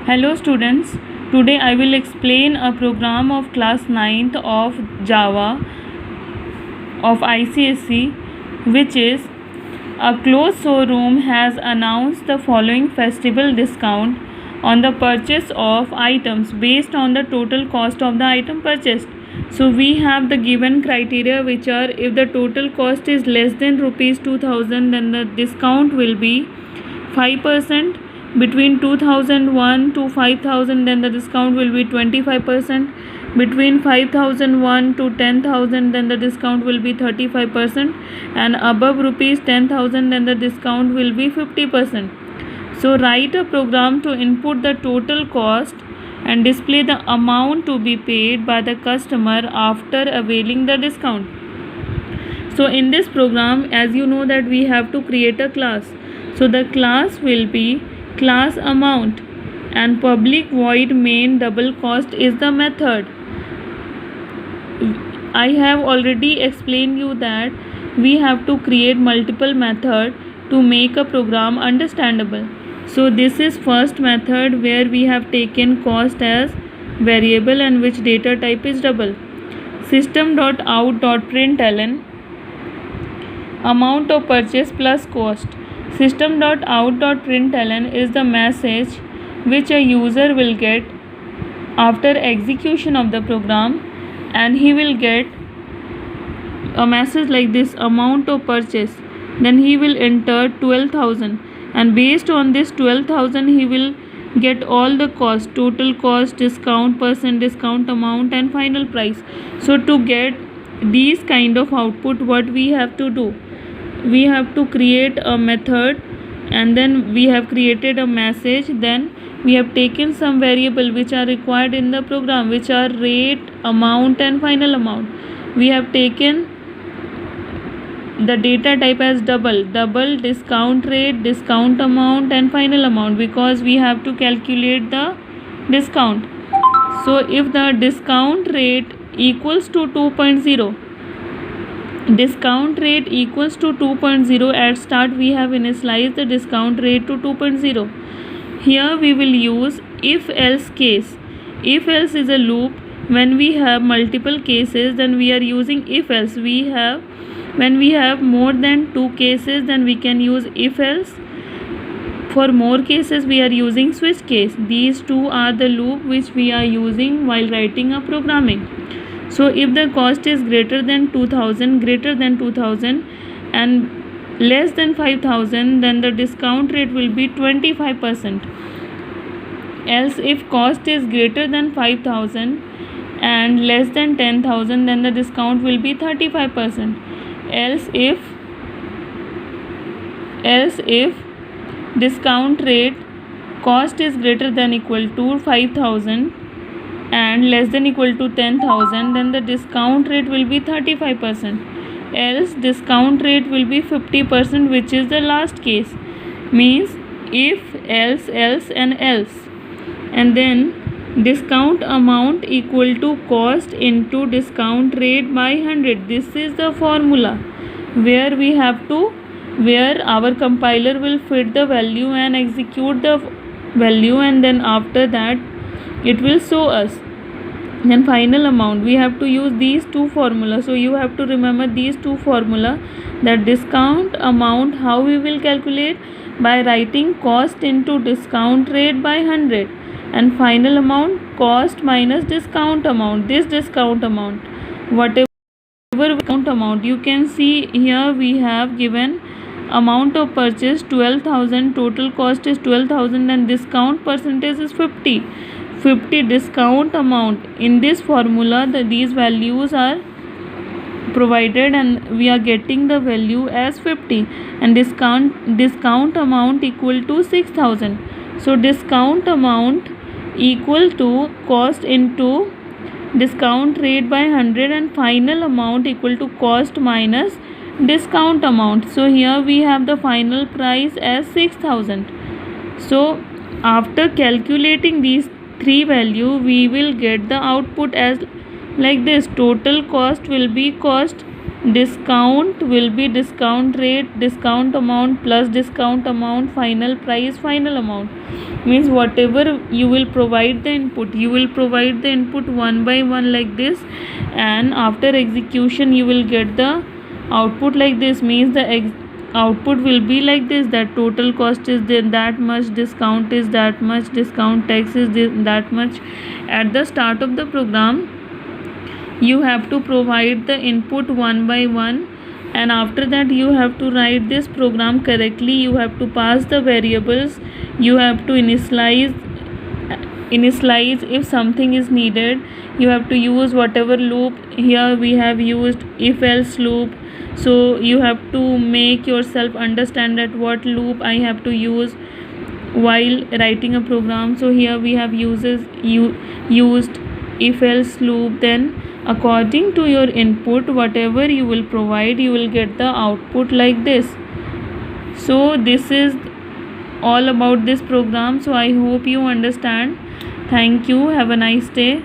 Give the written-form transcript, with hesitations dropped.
Hello students, today I will explain a program of class 9th of Java of ICSE, which is a clothes showroom has announced the following festival discount on the purchase of items based on the total cost of the item purchased. So we have the given criteria, which are if the total cost is less than rupees 2000, then the discount will be 5%. Between 2001 to 5000, then the discount will be 25%. Between 5001 to 10000, then the discount will be 35%, and above rupees 10000, then the discount will be 50%. So write a program to input the total cost and display the amount to be paid by the customer after availing the discount. So in this program, as you know that we have to create a class. So the class will be class amount, and public void main double cost is the method. I have already explained you that we have to create multiple method to make a program understandable. So this is first method, where we have taken cost as variable and which data type is double. System.out.println amount of purchase plus cost. System.out.println is the message which a user will get after execution of the program, and he will get a message like this: amount of purchase. Then he will enter 12,000, and based on this 12,000 he will get all the cost, total cost, discount, percent discount, amount, and final price. So to get these kind of output, what we have to do? We have to create a method, and then we have created a message. Then we have taken some variable which are required in the program, which are rate, amount, and final amount. We have taken the data type as double, discount rate, discount amount, and final amount, because we have to calculate the discount. So if the discount rate equals to 2.0, discount rate equals to 2.0, at start we have initialized the discount rate to 2.0. Here we will use if else case. If else is a loop. When we have multiple cases, then we are using if else. When we have more than 2 cases, then we can use if else. For more cases, we are using switch case. These two are the loop which we are using while writing a programming. So if the cost is greater than 2000, and less than 5000, then the discount rate will be 25%. Else if cost is greater than 5000 and less than 10000, then the discount will be 35%. Else if discount rate cost is greater than equal to 5000 and less than equal to 10000, then the discount rate will be 35%. Else discount rate will be 50%, which is the last case. Means if, else, and else. And then discount amount equal to cost into discount rate by 100. This is the formula where we have to, where our compiler will fit the value and execute the value, and then after that it will show us. Then final amount, we have to use these two formulas. So you have to remember these two formula, that discount amount, how we will calculate? By writing cost into discount rate by 100, and final amount cost minus discount amount. This discount amount, whatever discount amount, you can see here we have given amount of purchase 12,000, total cost is 12,000, and discount percentage is 50 discount amount. In this formula, these values are provided, and we are getting the value as 50, and discount amount equal to 6000. So discount amount equal to cost into discount rate by 100, and final amount equal to cost minus discount amount. So here we have the final price as 6000. So after calculating these three value, we will get the output as like this: total cost will be cost, discount will be discount rate, discount amount plus discount amount, final price, final amount. means whatever you will provide the input, you will provide the input one by one like this, and after execution you will get the output like this. Means the output will be like this, that total cost is that much, discount is that much, discount tax is that much. At the start of the program you have to provide the input one by one, and after that you have to write this program correctly. You have to pass the variables, you have to initialize if something is needed, you have to use whatever loop. Here we have used if else loop, so you have to make yourself understand that what loop I have to use while writing a program. So here we have used if else loop. Then according to your input, whatever you will provide, you will get the output like this. So this is all about this program. So I hope you understand. Thank you. Have a nice day.